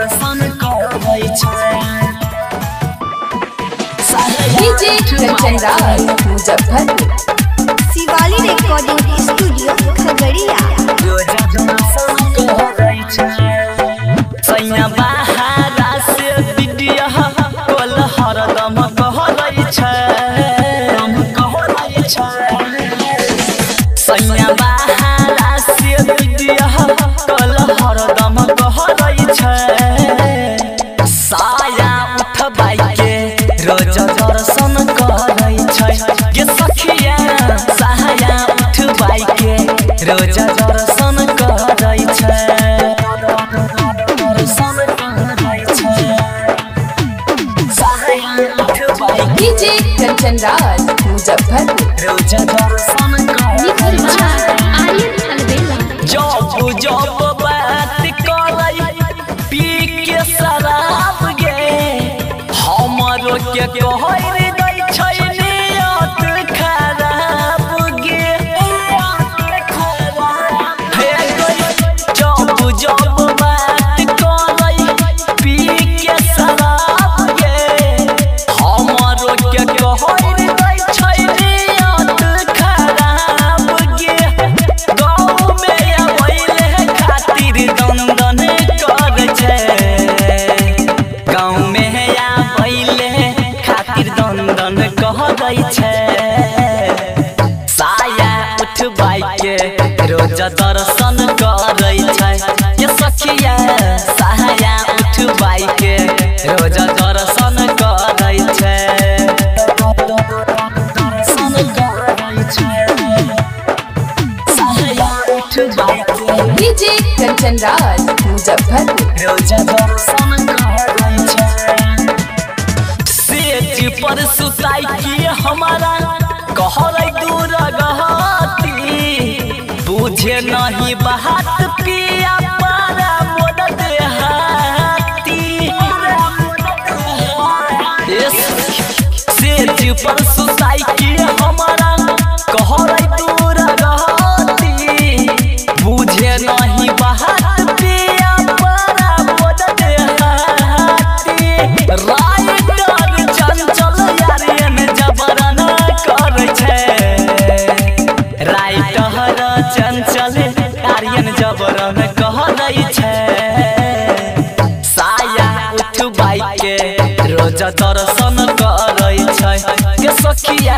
दर्शन करै छै DJ Kanchan Raj Muzaffarpur Shivali recording studio Khagaria रोज दर्शन करै छै सैया बहारा से बिटिया कोल हरदम कहरै छै सैया बहारा से बिटिया कोल हरदम कहरै छै साया उठबाई के रोज दर्शन करै छै गे सखिया साया उठबाई के रोज दर्शन करै छै दर्शन करै छै साया उठबाई डीजे कंचन राज मुजफ्फरपुर रोज दर्शन करै छै जब जब बात करै पी के शराब गे हमरो के कहै दै छै नियत खराब गे जब जब बात करै पी के शराब गे हमरो के कहै दै छै नियत खराब गे गाँव में अबैले खातिर दन दन करै छै गाँव में आबैले खातिर दन दन कहै छै साया उठबाई के रोज दर्शन करै छै ये सखिया साया उठबाई के रोज दर्शन करै छै दर्शन करै छै साया उठबाई के डीजे कंचन राज मुजफ्फरपुर रोज दर्शन करै छै सेज पर सुताई की हमारा कहरै दूर गहती बुझे नहीं बात पिया पारा मोद देहाती सेज पर सुताई की हमारा कहरै दूर गहती बुझे नहीं बात पिया पारा मोद देहाती राइटर चंचल यारियन जबरन करै छै राइटर चंचल यारियन जबरन कहै छै साया उठबाई के रोज दर्शन करै छै के सखिया